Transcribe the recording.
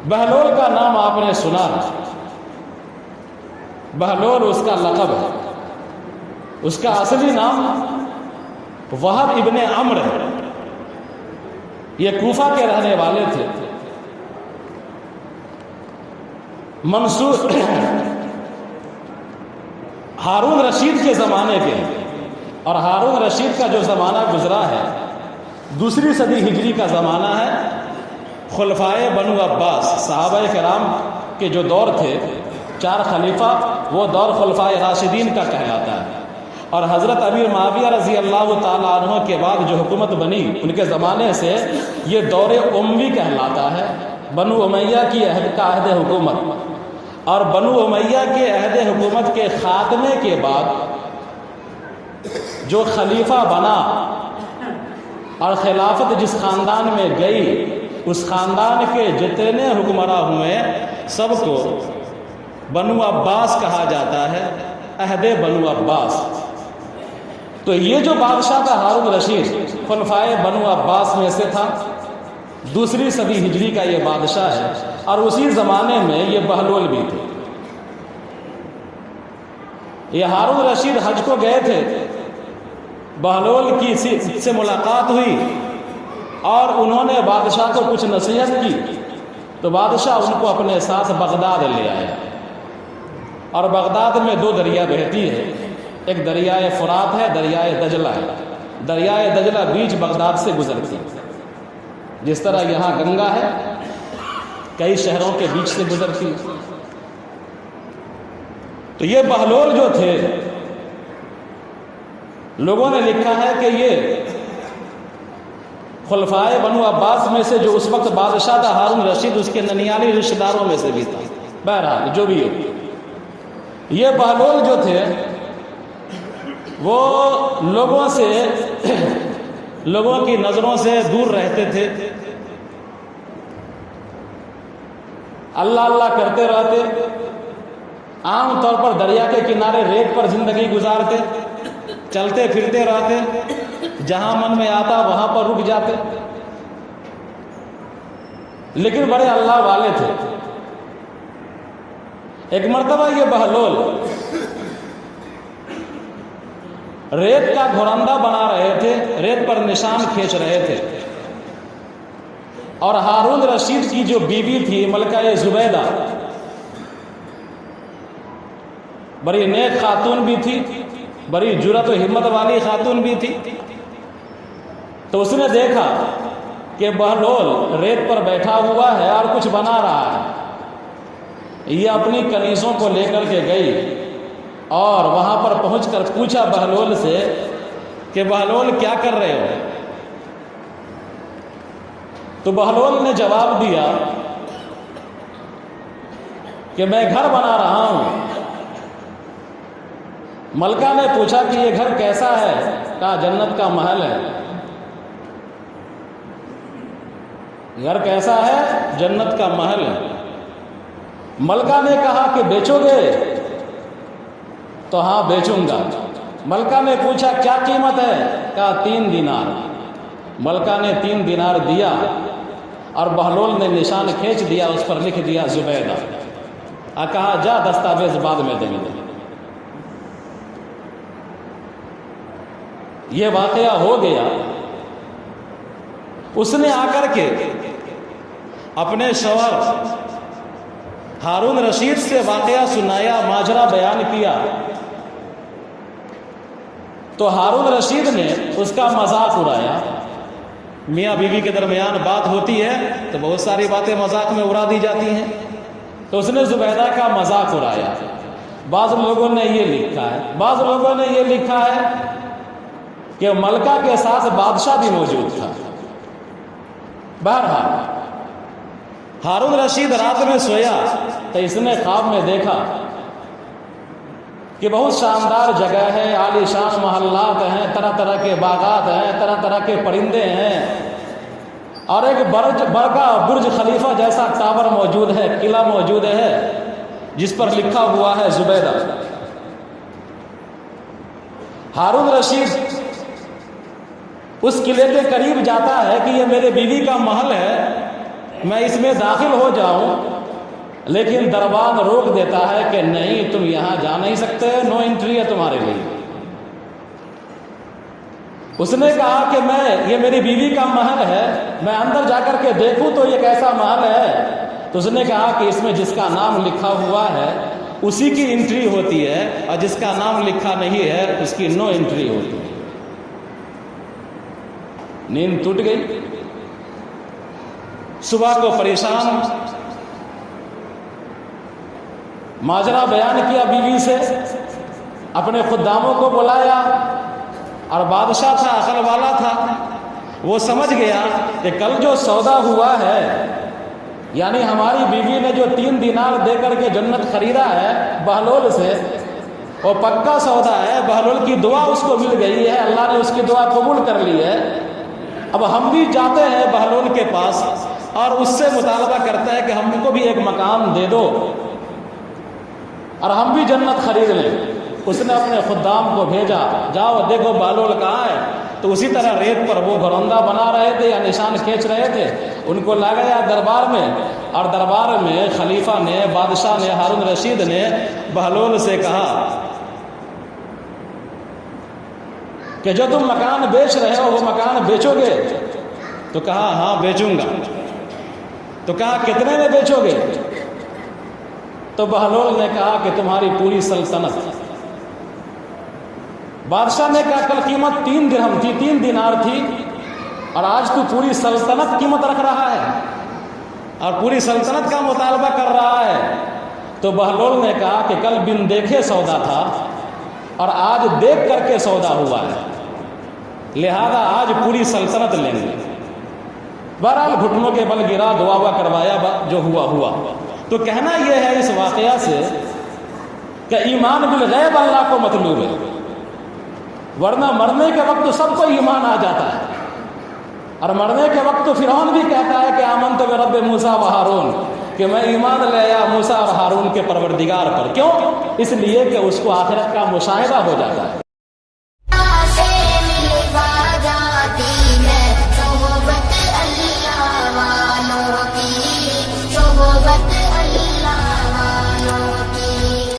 بہلول کا نام آپ نے سنا، بہلول اس کا لقب ہے، اس کا اصلی نام وہب ابن عمرو ہے، یہ کوفہ کے رہنے والے تھے، منصور ہارون رشید کے زمانے کے، اور ہارون رشید کا جو زمانہ گزرا ہے دوسری صدی ہجری کا زمانہ ہے۔ خلفائے بنو عباس صحابہ کرام کے جو دور تھے، 4 خلیفہ، وہ دور خلفائے راشدین کا کہلاتا ہے، اور حضرت امیر معاویہ رضی اللہ تعالیٰ عنہ کے بعد جو حکومت بنی ان کے زمانے سے یہ دور اموی کہلاتا ہے، بنو امیہ کی عہد حکومت۔ اور بنو امیہ کے عہد حکومت کے خاتمے کے بعد جو خلیفہ بنا اور خلافت جس خاندان میں گئی، اس خاندان کے جتنے حکمراں ہوئے سب کو بنو عباس کہا جاتا ہے، عہد بنو عباس۔ تو یہ جو بادشاہ تھا ہارون رشید خلفائے بنو عباس میں سے تھا، دوسری صدی ہجری کا یہ بادشاہ ہے، اور اسی زمانے میں یہ بہلول بھی تھے۔ یہ ہارون رشید حج کو گئے تھے، بہلول کی سے ملاقات ہوئی اور انہوں نے بادشاہ کو کچھ نصیحت کی، تو بادشاہ ان کو اپنے ساتھ بغداد لے آیا، اور بغداد میں 2 دریا بہتی ہے، ایک دریائے فرات ہے، دریائے دجلہ ہے۔ دریائے دجلہ بیچ بغداد سے گزرتی ہے، جس طرح یہاں گنگا ہے کئی شہروں کے بیچ سے گزرتی ہے۔ تو یہ بہلول جو تھے، لوگوں نے لکھا ہے کہ یہ خلفائے بنو عباس میں سے جو اس وقت بادشاہ تھا ہارون رشید، اس کے ننیالی رشتہ داروں میں سے بھی تھا۔ بہرحال جو بھی ہو، یہ بہلول جو تھے وہ لوگوں کی نظروں سے دور رہتے تھے، اللہ اللہ کرتے رہتے، عام طور پر دریا کے کنارے ریت پر زندگی گزارتے، چلتے پھرتے رہتے، جہاں من میں آتا وہاں پر رک جاتے، لیکن بڑے اللہ والے تھے۔ ایک مرتبہ یہ بہلول ریت کا گھورندہ بنا رہے تھے، ریت پر نشان کھینچ رہے تھے، اور ہارون رشید کی جو بیوی تھی ملکہ زبیدہ، بڑی نیک خاتون بھی تھی، بڑی جرأت و ہمت والی خاتون بھی تھی۔ تو اس نے دیکھا کہ بہلول ریت پر بیٹھا ہوا ہے اور کچھ بنا رہا ہے، یہ اپنی کنیزوں کو لے کر کے گئی اور وہاں پر پہنچ کر پوچھا بہلول سے کہ بہلول کیا کر رہے ہو؟ تو بہلول نے جواب دیا کہ میں گھر بنا رہا ہوں۔ ملکہ نے پوچھا کہ یہ گھر کیسا ہے؟ کہا جنت کا محل ہے۔ گھر کیسا ہے؟ جنت کا محل ہے۔ ملکہ نے کہا کہ بیچو گے؟ تو ہاں بیچوں گا۔ ملکہ نے پوچھا کیا قیمت ہے؟ کہا 3 دینار۔ ملکہ نے 3 دینار دیا اور بہلول نے نشان کھینچ دیا، اس پر لکھ دیا زبیدہ، اور کہا جا دستاویز بعد میں دیں گے۔ یہ واقعہ ہو گیا۔ اس نے آ کر کے اپنے شوہر ہارون رشید سے واقعہ سنایا، ماجرا بیان کیا، تو ہارون رشید نے اس کا مذاق اڑایا۔ میاں بیوی کے درمیان بات ہوتی ہے تو بہت ساری باتیں مذاق میں اڑا دی جاتی ہیں، تو اس نے زبیدہ کا مذاق اڑایا۔ بعض لوگوں نے یہ لکھا ہے کہ ملکہ کے ساتھ بادشاہ بھی موجود تھا۔ بہرحال ہارون رشید رات میں سویا تو اس نے خواب میں دیکھا کہ بہت شاندار جگہ ہے، عالی شان محلات ہیں، طرح طرح کے باغات ہیں، طرح طرح کے پرندے ہیں، اور ایک بڑا برج خلیفہ جیسا ٹاور موجود ہے، قلعہ موجود ہے جس پر لکھا ہوا ہے زبیدہ۔ ہارون رشید اس قلعے کے قریب جاتا ہے کہ یہ میرے بیوی کا محل ہے، میں اس میں داخل ہو جاؤں، لیکن دربان روک دیتا ہے کہ نہیں، تم یہاں جا نہیں سکتے، نو انٹری ہے تمہارے لیے۔ اس نے کہا کہ یہ میری بیوی کا محل ہے، میں اندر جا کر کے دیکھوں تو یہ کیسا محل ہے؟ تو اس نے کہا کہ اس میں جس کا نام لکھا ہوا ہے اسی کی انٹری ہوتی ہے، اور جس کا نام لکھا نہیں ہے اس کی نو انٹری ہوتی ہے۔ نیند ٹوٹ گئی۔ صبح کو پریشان ماجرا بیان کیا بیوی سے، اپنے خداموں کو بلایا، اور بادشاہ تھا، عقل والا تھا، وہ سمجھ گیا کہ کل جو سودا ہوا ہے، یعنی ہماری بیوی نے جو 3 دینار دے کر کے جنت خریدا ہے بہلول سے، وہ پکا سودا ہے، بہلول کی دعا اس کو مل گئی ہے، اللہ نے اس کی دعا قبول کر لی ہے۔ اب ہم بھی جاتے ہیں بہلول کے پاس اور اس سے مطالبہ کرتا ہے کہ ہم کو بھی ایک مکان دے دو اور ہم بھی جنت خرید لیں۔ اس نے اپنے خدام کو بھیجا، جاؤ دیکھو بہلول کہاں ہے۔ تو اسی طرح ریت پر وہ گھروندہ بنا رہے تھے یا نشان کھینچ رہے تھے، ان کو لا گیا دربار میں، اور دربار میں خلیفہ نے، بادشاہ نے، ہارون رشید نے بہلول سے کہا کہ جو تم مکان بیچ رہے ہو وہ مکان بیچو گے؟ تو کہا ہاں بیچوں گا۔ تو کہا کتنے میں بیچو گے؟ تو بہلول نے کہا کہ تمہاری پوری سلطنت۔ بادشاہ نے کہا کل قیمت 3 درہم تھی، 3 دینار تھی، اور آج تو پوری سلطنت قیمت رکھ رہا ہے اور پوری سلطنت کا مطالبہ کر رہا ہے۔ تو بہلول نے کہا کہ کل بن دیکھے سودا تھا اور آج دیکھ کر کے سودا ہوا ہے، لہذا آج پوری سلطنت لیں گے۔ بہرحال گھٹنوں کے بل گرا، دعا کروایا، جو ہوا ہوا۔ تو کہنا یہ ہے اس واقعہ سے کہ ایمان بالغیب اللہ کو مطلوب ہے، ورنہ مرنے کے وقت سب کو ایمان آ جاتا ہے، اور مرنے کے وقت تو فرعون بھی کہتا ہے کہ آمنت برب موسیٰ و ہارون، کہ میں ایمان لے آیا موسیٰ اور ہارون کے پروردگار پر۔ کیوں؟ اس لیے کہ اس کو آخرت کا مشاہدہ ہو جاتا ہے۔